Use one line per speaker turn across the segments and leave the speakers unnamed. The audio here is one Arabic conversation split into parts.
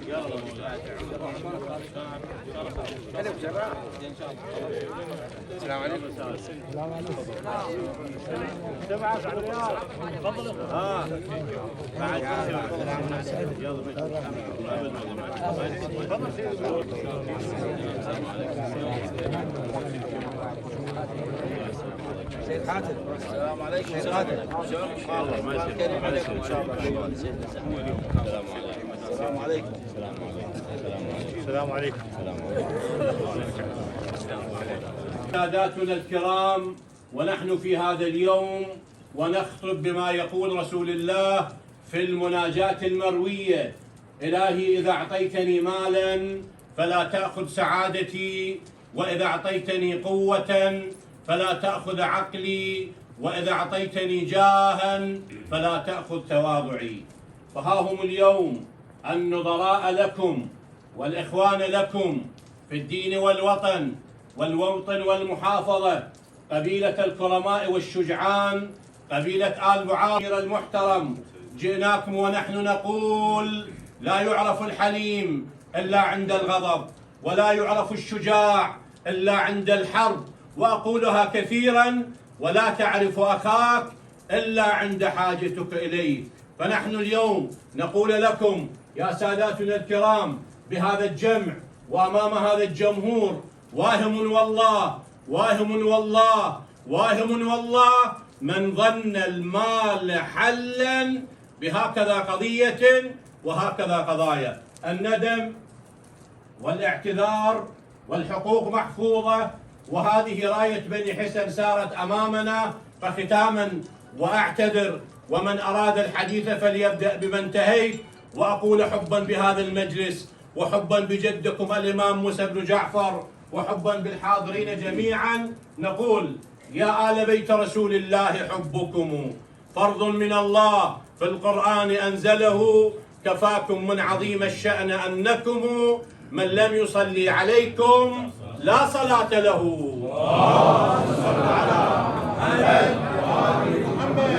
السلام عليكم. السلام عليكم. تبعك على الرياض. تفضل. بعد
سيد حاتم. السلام عليكم. سيد حاتم. الله ما كريم عليكم ان شاء الله. السلام عليكم.
السلام عليكم.
ساداتنا الكرام، ونحن في هذا اليوم ونخطب بما يقول رسول الله في المناجاة المروية: إلهي إذا أعطيتني مالا فلا تأخذ سعادتي، وإذا أعطيتني قوة فلا تأخذ عقلي، وإذا أعطيتني جاها فلا تأخذ تواضعي. فها هم اليوم النظراء لكم والإخوان لكم في الدين والوطن والموطن والمحافظة، قبيلة الكرماء والشجعان، قبيلة آل بعاضر المحترم. جئناكم ونحن نقول: لا يعرف الحليم إلا عند الغضب، ولا يعرف الشجاع إلا عند الحرب. وأقولها كثيرا: ولا تعرف أخاك إلا عند حاجتك إليه. فنحن اليوم نقول لكم يا ساداتنا الكرام بهذا الجمع وأمام هذا الجمهور: واهم والله، واهم والله، واهم والله من ظن المال حلا بهكذا قضية وهكذا قضايا. الندم والاعتذار والحقوق محفوظة، وهذه راية بني حسن سارت أمامنا. فختاما وأعتذر، ومن أراد الحديث فليبدأ بما انتهيت، وأقول حبا بهذا المجلس وحبا بجدكم الإمام موسى بن جعفر وحبا بالحاضرين جميعا، نقول: يا آل بيت رسول الله حبكم فرض من الله في القرآن أنزله، كفاكم من عظيم الشأن أنكم من لم يصلي عليكم لا صلاة له.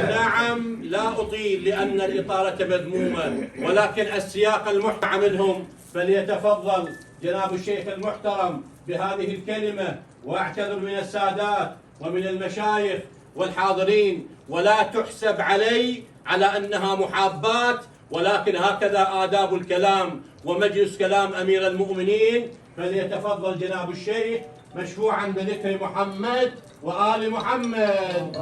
نعم، لا أطيل لأن الإطالة مذمومة، ولكن السياق المحترم منهم، فليتفضل جناب الشيخ المحترم بهذه الكلمة. وأعتذر من السادات ومن المشايخ والحاضرين، ولا تحسب علي على أنها محابات، ولكن هكذا آداب الكلام ومجلس كلام أمير المؤمنين. فليتفضل جناب الشيخ مشفوعا بذكر محمد وآل محمد.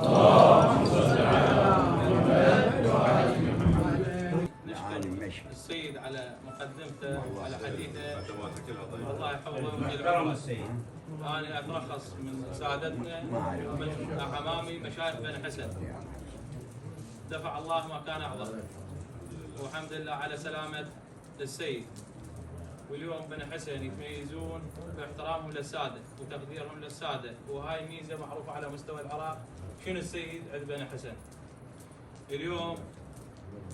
نشكر السيد على مقدمته وعلى حديثه، الله يحفظه ويجعله. أنا أترخص من سادتنا من أعمامي مشايخ بني حسن، دفع الله ما كان أعظم، والحمد لله على سلامة السيد. واليوم بني حسن يتميزون باحترامهم للسادة وتقديرهم للسادة، وهاي ميزة معروفة على مستوى العراق. شنو السيد عند بني حسن؟ اليوم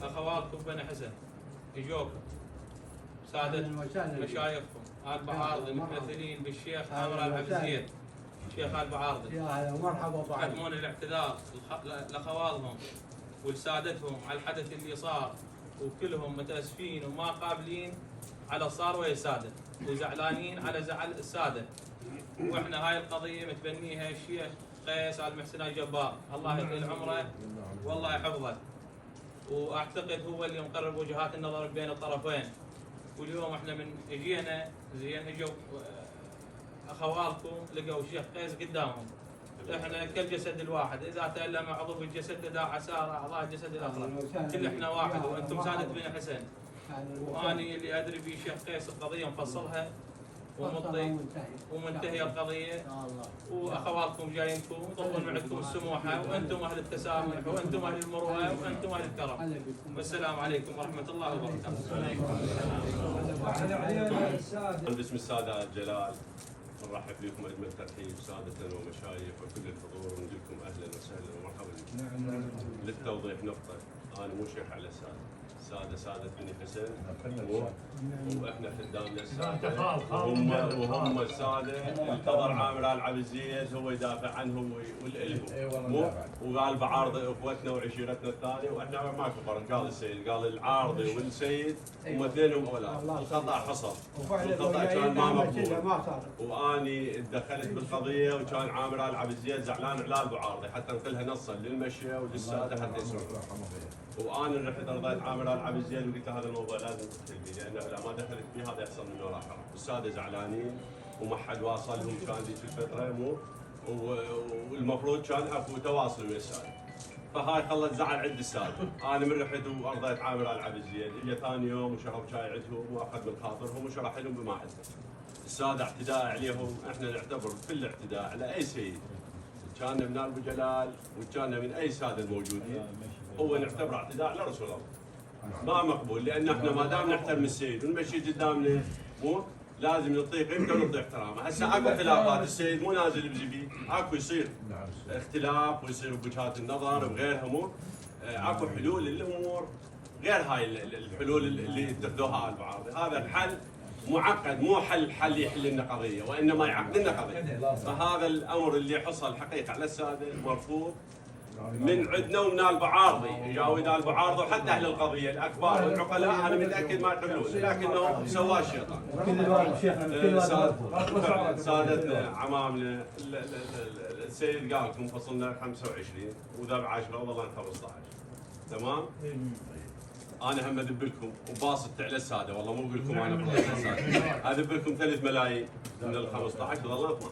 أخواتكم بني حسن يجوكم، سادة مشايخكم آل بعارضي متمثلين بالشيخ عمرو العبد زيد، شيخ آل بعارضي،
يا مرحبا.
يقدمون الاعتذار لأخواتهم ولسادتهم على الحدث اللي صار، وكلهم متأسفين وما قابلين على صار ويا السادة، وزعلانين على زعل السادة. واحنا هاي القضية متبنيها الشيخ قيس آل محسن الجبار، الله يطيل عمره والله يحفظه، واعتقد هو اللي مقرب وجهات النظر بين الطرفين. واليوم احنا من اجينا زين اجوا اخوالكم لقوا الشيخ قيس قدامهم. احنا كالجسد الواحد، اذا تألم عضو في الجسد تداعى سائر اعضاء الجسد الاخر، كل احنا واحد، وانتم سادة بني حسن. واني اللي ادري به الشيخ قيس القضيه مفصلها ومنتهيه القضيه، واخواتكم جايينكم وطلبوا عندكم السموحه، وانتم اهل التسامح، وانتم اهل المروءه، وانتم اهل الكرم. والسلام عليكم ورحمه الله وبركاته.
باسم الساده الجلال نرحب بكم اجمل ترحيب سادة ومشايخ وكل الحضور، ونقول لكم اهلا وسهلا ومرحبا بكم. للتوضيح نقطه، انا مو شيخ على الساده، سادة بني حسن واحنا خدام للسادة وهم السادة. انتظر عامر آل عبد الزيد هو يدافع عنهم والهم وقال بعارض اخوتنا وعشيرتنا الثانية، واحنا ماكو فرق. قال السيد قال العارضي والسيد هم اثنينهم اولاد. الخطأ حصل والخطأ كان ما مقبول، واني دخلت بالقضية وكان عامر آل عبد الزيد زعلان على ابو عارضي حتى نقلها نصا للمشية وللسادة حتى يسمعون. وانا رحت رضيت عامر آل عبد الزيد وقلت له هذا الموضوع لازم تدخل فيه، لانه اذا ما دخلت فيه هذا يحصل من وراء حرام. الساده زعلانين وما حد واصلهم كان ذيك الفتره والمفروض كان اكو تواصل ويا الساده. فهاي خلت زعل عند الساده. انا من رحت وارضيت عامر آل عبد الزيد، اجى ثاني يوم وشرب شاي عندهم واخذ من خاطرهم وشرح لهم بما عندهم. الساده اعتداء عليهم، احنا نعتبر كل اعتداء على اي سيد كان من ابو جلال وكان من اي ساده الموجودين هو نعتبره اعتداء على رسول الله. ما مقبول، لان احنا ما دام نحترم السيد ونمشي قدامنا مو لازم نعطيه قيمته ونعطيه احترامه. هسه اكو خلافات، السيد مو نازل بزبي، اكو يصير اختلاف ويصير بوجهات النظر وغيرها مو اكو حلول للامور غير هاي الحلول اللي اتخذوها ابو عارضي. هذا الحل معقد، مو حل يحل لنا قضيه وانما يعقد لنا قضيه. فهذا الامر اللي حصل حقيقه على الساده مرفوض من عندنا ومن البعارضي، يجاوز البعارضي وحتى اهل القضيه الاكبار والعقلاء انا متاكد ما يقبلون، لكنه سواه الشيطان. سادتنا عمامنا السيد قال لكم فصلنا 25 وذا 10 وظلنا 15 تمام؟ انا هم اذب لكم وباسط على الساده، والله مو بقول لكم انا على الساده، اذب لكم 3 ملايين من ال 15 ظلنا 12.